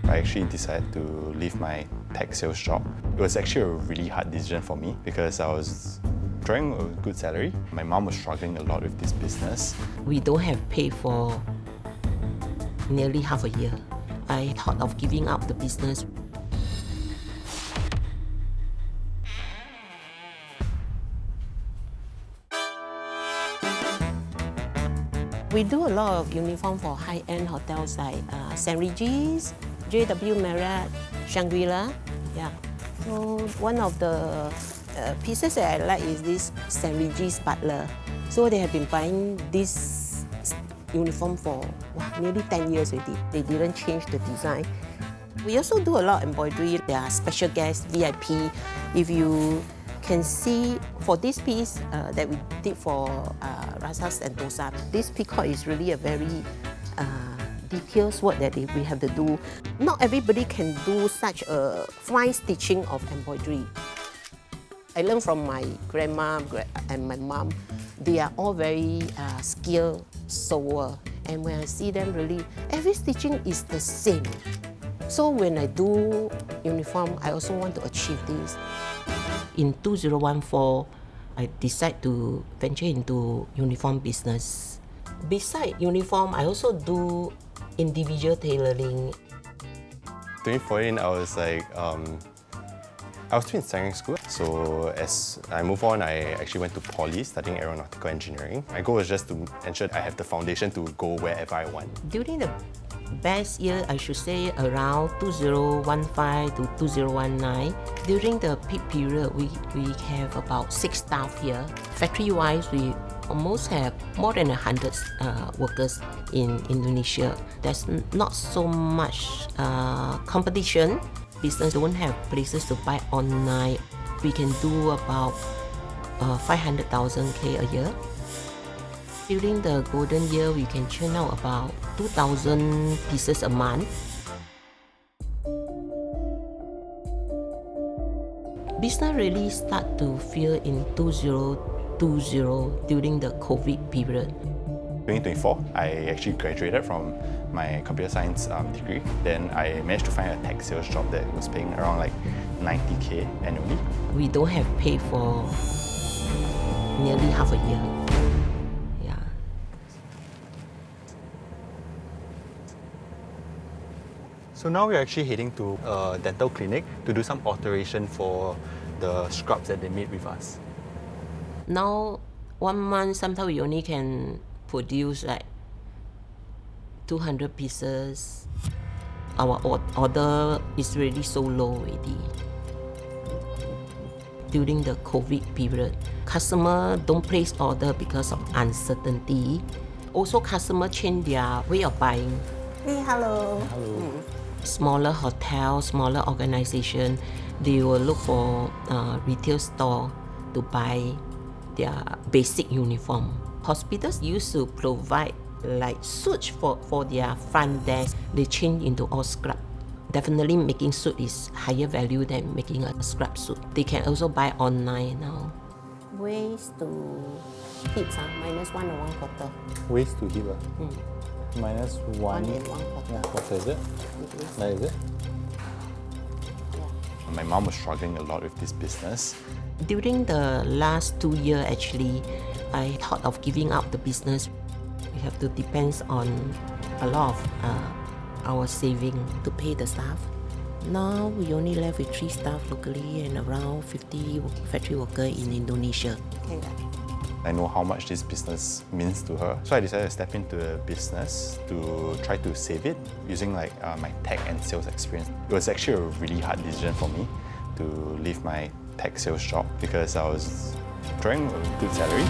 I actually decided to leave my tech sales job. It was actually a really hard decision for me because I was drawing a good salary. My mom was struggling a lot with this business. We don't have pay for nearly half a year. I thought of giving up the business. We do a lot of uniform for high-end hotels like St. Regis, JW Marriott, Shangri-La. Yeah. So one of the pieces that I like is this St. Regis butler. So they have been buying this uniform for nearly 10 years already. They didn't change the design. We also do a lot of embroidery. There are special guests, VIP. If you can see for this piece that we did for Rasa Sentosa, this peacock is really a very detailed work that we have to do. Not everybody can do such a fine stitching of embroidery. I learned from my grandma and my mom. They are all very skilled sewer, and when I see them, really every stitching is the same. So when I do uniform, I also want to achieve this. In 2014, I decided to venture into uniform business. Besides uniform, I also do individual tailoring. 2014, I was still in secondary school. So as I moved on, I actually went to poly studying aeronautical engineering. My goal was just to ensure I have the foundation to go wherever I want. During the best year, I should say around 2015 to 2019. During the peak period, we have about 6 staff here. Factory-wise, we almost have more than 100 workers in Indonesia. There's not so much competition. Business don't have places to buy online. We can do about 500,000 K a year. During the golden year, we can churn out about 2,000 pieces a month. Business really start to feel in 2020 during the COVID period. 2024, I actually graduated from my computer science degree. Then I managed to find a tech sales job that was paying around like 90K annually. We don't have pay for nearly half a year. So now we're actually heading to a dental clinic to do some alteration for the scrubs that they made with us. Now, 1 month, sometimes we only can produce like 200 pieces. Our order is really so low already. During the COVID period, customer don't place order because of uncertainty. Also, customer change their way of buying. Hey, hello. Hello. Smaller hotels, smaller organization, they will look for retail store to buy their basic uniform. Hospitals used to provide like suits for their front desk. They change into all scrub. Definitely making suit is higher value than making a scrub suit. They can also buy online now. Waist to hips, minus 1 or 1/4. Waist to hip, minus 1 1 and 1/4. quarter, is it? Like, is it? Yeah. My mom was struggling a lot with this business. During the last 2 years, actually, I thought of giving up the business. We have to depend on a lot of our saving to pay the staff. Now we only left with 3 staff locally and around 50 factory workers in Indonesia. Okay. I know how much this business means to her. So I decided to step into the business to try to save it using like my tech and sales experience. It was actually a really hard decision for me to leave my tech sales job because I was drawing a good salary.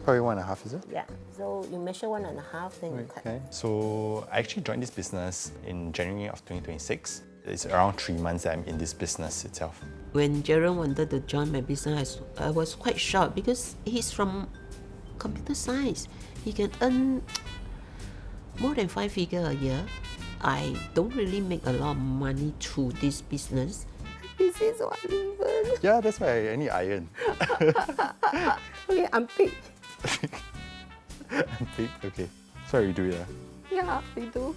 Probably 1.5, is it? Yeah. So you measure 1.5, then you cut. Okay. So I actually joined this business in January of 2026. It's around 3 months that I'm in this business itself. When Jarren wanted to join my business, I was quite shocked because he's from computer science. He can earn more than 5 figures a year. I don't really make a lot of money through this business. This is what even. Yeah, that's why I need iron. Okay, I'm big. I'm big, okay. So you do it. Yeah, we do.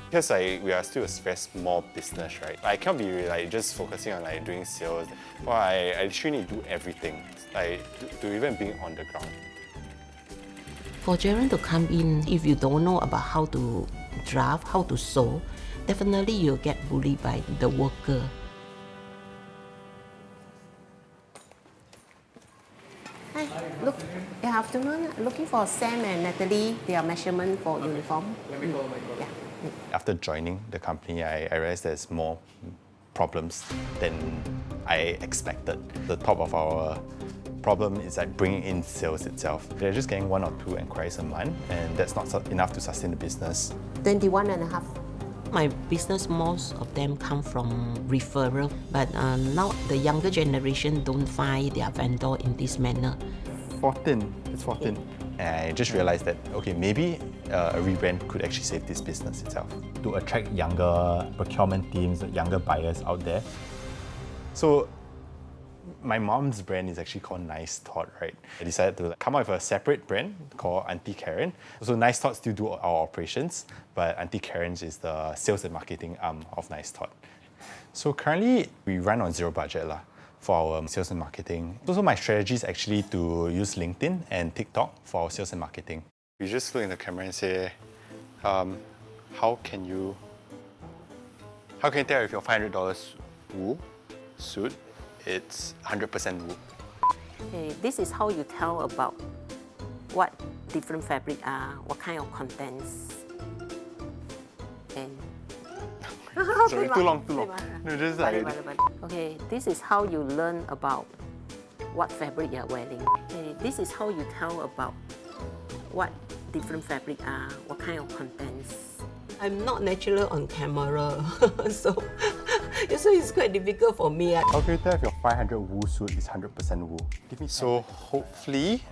Because we are still a very small business, right? I can't be just focusing on doing sales. Well, I actually need to do everything, to even being on the ground. For Jarren to come in, if you don't know about how to draft, how to sew, definitely you'll get bullied by the worker. Hi, look, good afternoon. Looking for Sam and Natalie, their measurement for uniform. Yeah. After joining the company, I realized there's more problems than I expected. The top of our problem is bringing in sales itself. They're just getting 1 or 2 inquiries a month, and that's not enough to sustain the business. 21 and a half. My business, most of them come from referral, but now the younger generation don't find their vendor in this manner. 14, it's 14. And I just realized that, okay, maybe a rebrand could actually save this business itself. To attract younger procurement teams, younger buyers out there. So my mom's brand is actually called Nice Thought, right? I decided to come up with a separate brand called Auntie Karen. So Nice Thought still do our operations, but Auntie Karen is the sales and marketing arm of Nice Thought. So currently, we run on zero budget for our sales and marketing. So my strategy is actually to use LinkedIn and TikTok for our sales and marketing. You just look in the camera and say, how can you tell if your $500 wool suit, it's 100% wool? Okay, this is how you tell about what different fabric are, what kind of contents, and Sorry, too long. No, just Okay, this is how you learn about what fabric you're wearing. Okay, this is how you tell about what different fabric are, what kind of contents. I'm not natural on camera, so it's quite difficult for me. How can you tell if your 500 wool suit is 100% wool? So hopefully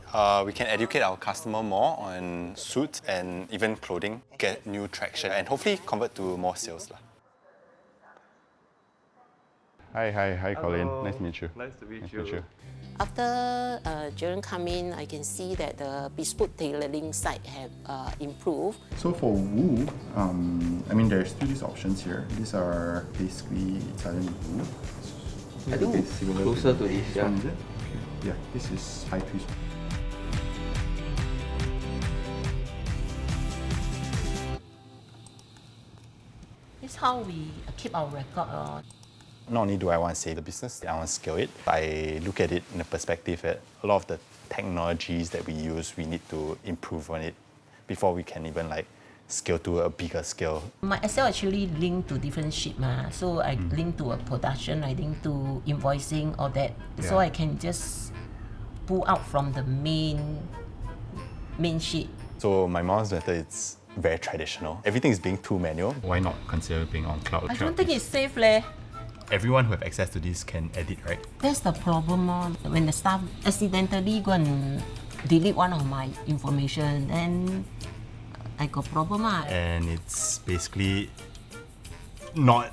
we can educate our customer more on suits and even clothing, get new traction, and hopefully convert to more sales. Hi, Colin. Nice to meet you. Nice to meet you. After Jarren come in, I can see that the bespoke tailoring side have improved. So for wool, there's still these options here. These are basically Italian wool. I think it's closer to this, yeah. Is it? Okay. Yeah, this is high twist. This is how we keep our record. Not only do I want to save the business, I want to scale it. I look at it in a perspective that a lot of the technologies that we use, we need to improve on it before we can even scale to a bigger scale. My Excel actually linked to different sheet, so I link to a production, I link to invoicing, all that. Yeah. So I can just pull out from the main sheet. So my mom's method, it's very traditional. Everything is being too manual. Why not consider being on cloud? I don't think it's safe, leh. Everyone who have access to this can edit, right? That's the problem. When the staff accidentally go and delete one of my information, then I got problem. And it's basically not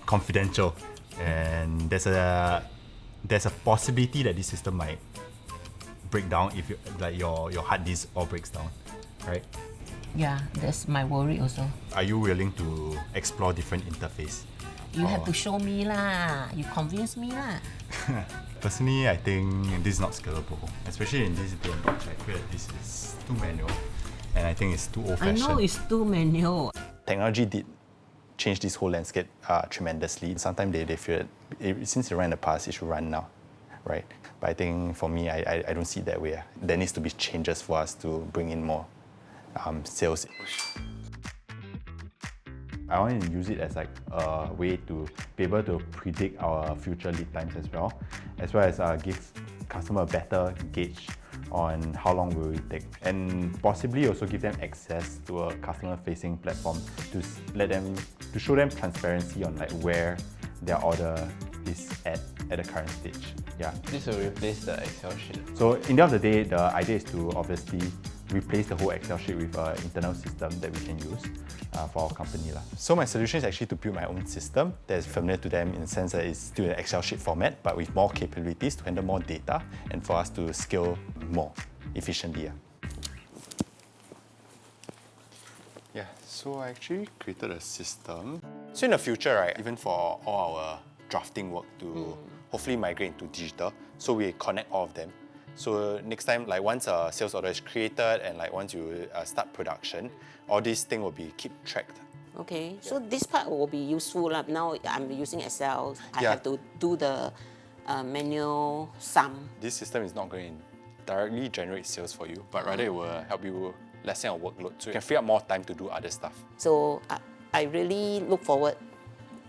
confidential. And there's a possibility that this system might break down if your hard disk all breaks down, right? Yeah, that's my worry also. Are you willing to explore different interface? You have to show me lah. You convince me lah. Personally, I think this is not scalable, especially in this day and age. I feel that this is too manual, and I think it's too old-fashioned. I know it's too manual. Technology did change this whole landscape tremendously. Sometimes they feel that since it ran in the past, it should run now, right? But I think for me, I don't see it that way. There needs to be changes for us to bring in more sales. I want to use it as a way to be able to predict our future lead times as well as give customer a better gauge on how long will it take, and possibly also give them access to a customer-facing platform to show them transparency on where their order is at the current stage. Yeah. This will replace the Excel sheet. So in the end of the day, the idea is to obviously replace the whole Excel sheet with an internal system that we can use for our company. So my solution is actually to build my own system that is familiar to them in the sense that it's still an Excel sheet format, but with more capabilities to handle more data and for us to scale more efficiently. Yeah, so I actually created a system. So in the future, right, even for all our drafting work to hopefully migrate into digital, so we connect all of them. So next time, like once a sales order is created and like once you start production, all these things will be keep tracked. Okay, so this part will be useful. Now I'm using Excel. I Yeah. have to do the manual sum. This system is not going to directly generate sales for you, but rather it will help you lessen your workload, so you can free up more time to do other stuff. So I really look forward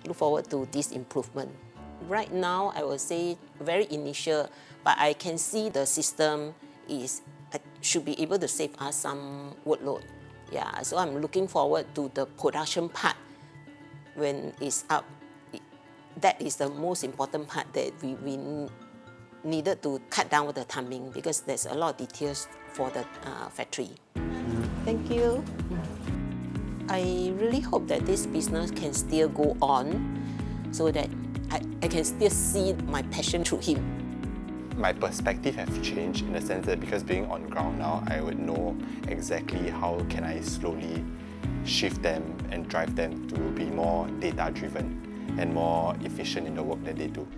to this improvement. Right now, I would say very initial, but I can see the system should be able to save us some workload. Yeah, so I'm looking forward to the production part when it's up. That is the most important part that we needed to cut down the timing because there's a lot of details for the factory. Thank you. I really hope that this business can still go on so that I can still see my passion through him. My perspective have changed in the sense that because being on ground now, I would know exactly how can I slowly shift them and drive them to be more data-driven and more efficient in the work that they do.